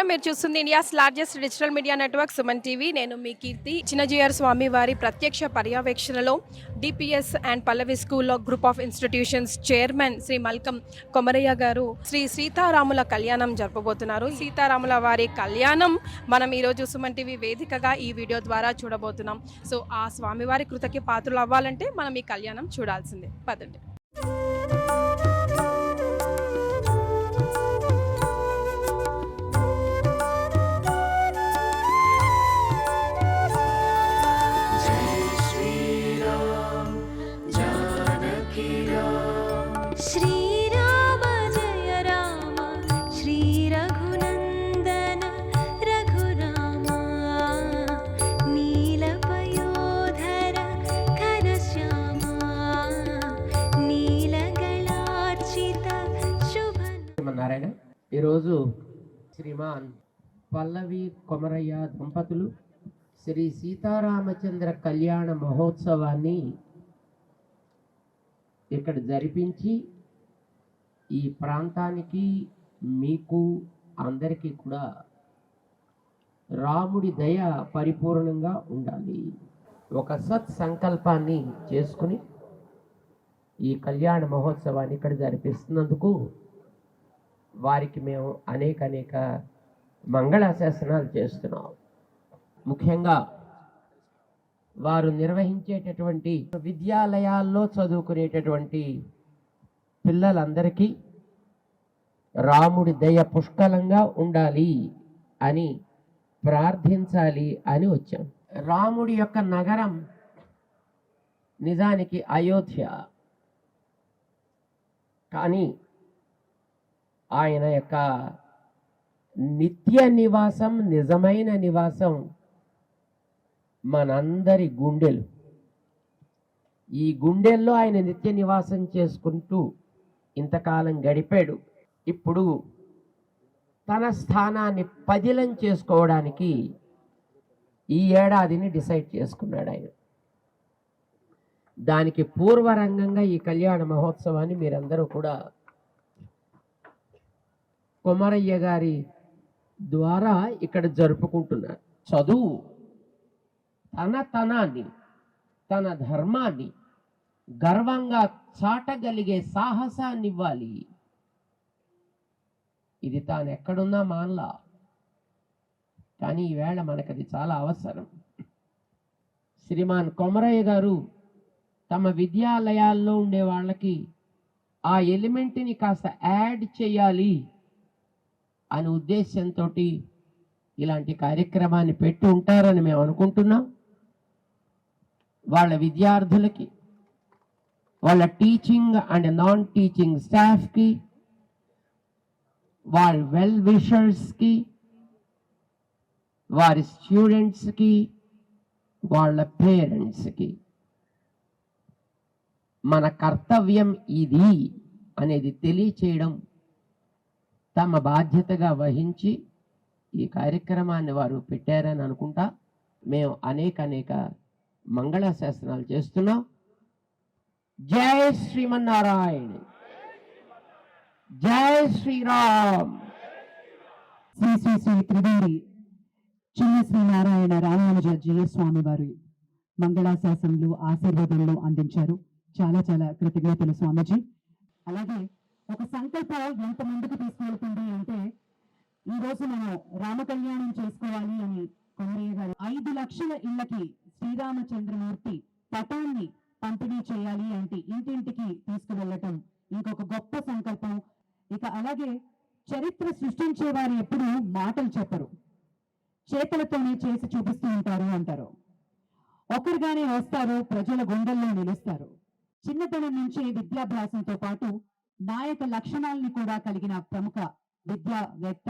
నమస్కారం. మీరు చూస్తుంది India's largest digital media network Suman TV. నేను మీ కీర్తి. చిన్నజీఆర్ స్వామి వారి ప్రత్యక్ష పర్యవేక్షణలో డిపిఎస్ అండ్ పల్లవి స్కూల్లో group of institutions chairman Shri Malkam Komaraiah గారు శ్రీ సీతారాముల కళ్యాణం జరపబోతున్నారు. సీతారాముల వారి కళ్యాణం మనం ఈరోజు సుమన్ టీవీ వేదికగా ఈ వీడియో ద్వారా చూడబోతున్నాం. సో ఆ స్వామివారి కృతకి పాత్రలు అవ్వాలంటే మనం ఈ కళ్యాణం చూడాల్సిందే. పదండి. श्रीराम जय राम श्री रघुनंदन रघुरामा नीलपयोधर घनश्यामा नीलगलार्चित शुभ నారాయణ. ఈరోజు శ్రీమాన్ పల్లవి కొమరయ్య దంపతులు శ్రీ సీతారామచంద్ర కళ్యాణ మహోత్సవాన్ని ఇక్కడ జరిపించి ఈ ప్రాంతానికి మీకు అందరికీ కూడా రాముడి దయ పరిపూర్ణంగా ఉండాలి ఒక సత్ సంకల్పాన్ని చేసుకుని ఈ కళ్యాణ మహోత్సవాన్ని ఇక్కడ జరిపిస్తున్నందుకు వారికి మేము అనేక మంగళాశాసనాలు చేస్తున్నాం. ముఖ్యంగా వారు నిర్వహించేటటువంటి విద్యాలయాల్లో చదువుకునేటటువంటి పిల్లలందరికీ రాముడి దయ పుష్కలంగా ఉండాలి అని ప్రార్థించాలి అని వచ్చాం. రాముడి యొక్క నగరం నిజానికి అయోధ్య, కానీ ఆయన యొక్క నిత్య నివాసం, నిజమైన నివాసం మనందరి గుండెలు. ఈ గుండెల్లో ఆయన నిత్య నివాసం చేసుకుంటూ ఇంతకాలం గడిపాడు. ఇప్పుడు తన స్థానాన్ని పదిలం చేసుకోవడానికి ఈ ఏడాదిని డిసైడ్ చేసుకున్నాడు ఆయన. దానికి పూర్వరంగంగా ఈ కళ్యాణ మహోత్సవాన్ని మీరందరూ కూడా కొమరయ్య గారి ద్వారా ఇక్కడ జరుపుకుంటున్నారు. చదువు తన తనాన్ని, తన ధర్మాన్ని గర్వంగా చాటగలిగే సాహసాన్ని ఇవ్వాలి. ఇది తాను ఎక్కడున్నా మానలా, కానీ ఈవేళ మనకది చాలా అవసరం. శ్రీమాన్ కొమరయ్య గారు తమ విద్యాలయాల్లో ఉండే వాళ్ళకి ఆ ఎలిమెంట్ని కాస్త యాడ్ చేయాలి అనే ఉద్దేశంతో ఇలాంటి కార్యక్రమాన్ని పెట్టి ఉంటారని మేము అనుకుంటున్నాం. వాళ్ళ విద్యార్థులకి, వాళ్ళ టీచింగ్ అండ్ నాన్ టీచింగ్ స్టాఫ్కి, వాళ్ళ వెల్ విషర్స్కి, వారి స్టూడెంట్స్కి, వాళ్ళ పేరెంట్స్కి మన కర్తవ్యం ఇది అనేది తెలియచేయడం తమ బాధ్యతగా వహించి ఈ కార్యక్రమాన్ని వారు పెట్టారని అనుకుంటా. మేము అనేక మంగళాశాసనాలు చేస్తున్నాం. జై శ్రీమన్నారాయణ, జై శ్రీరామ్. శ్రీ శ్రీ శ్రీ త్రివేణి చిన్న శ్రీనారాయణ రామానుజాచార్య స్వామి వారి మంగళాశాసనలు, ఆశీర్వాదాలు అందించారు. చాలా కృతజ్ఞతలు స్వామీజీ. అలాగే ఒక సంకల్పం ఎంత ముందుకు తీసుకెళ్తుంది అంటే, ఈ రోజు మనం రామ కళ్యాణం చేసుకోవాలి అని కొమరయ్య గారు 5 లక్షల ఇళ్లకి శ్రీరామచంద్రమూర్తి పటాన్ని పంపిణీ చేయాలి అంటే ఇంటింటికి తీసుకువెళ్ళటం ఇంకొక గొప్ప సంకల్పం. ఇక అలాగే చరిత్ర సృష్టించే వారు ఎప్పుడు మాటలు చెప్పరు, చేతులతోనే చేసి చూపిస్తూ ఉంటారు అంటారు. ఒకరుగానే వస్తారు, ప్రజల గుండెల్లో నిలుస్తారు. చిన్నతనం నుంచి విద్యాభ్యాసంతో పాటు నాయక లక్షణాలని కూడా కలిగిన ప్రముఖ విద్యావేత్త,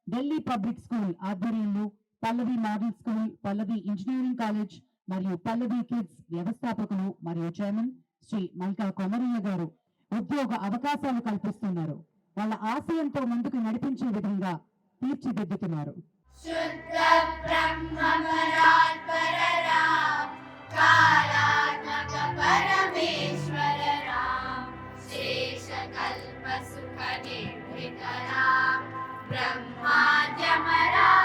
ఢిల్లీ పబ్లిక్ స్కూల్ ఆధ్వర్యంలో పల్లవి మోడల్ స్కూల్, పల్లవి ఇంజనీరింగ్ కాలేజ్ మరియు పల్లవి కిడ్స్ వ్యవస్థాపకులు మరియు చైర్మన్ శ్రీ మల్కా కొమరయ్య గారు ఉద్యోగ అవకాశాలు కల్పిస్తున్నారు. వాళ్ళ ఆశయంతో ముందుకు నడిపించే విధంగా తీర్చిదిద్దుతున్నారు. शुद्ध ब्रह्म परात्पर राम कालात्मक परमेश्वर राम शेष कल्प सुख निर्भृत राम ब्रह्माद्यमरा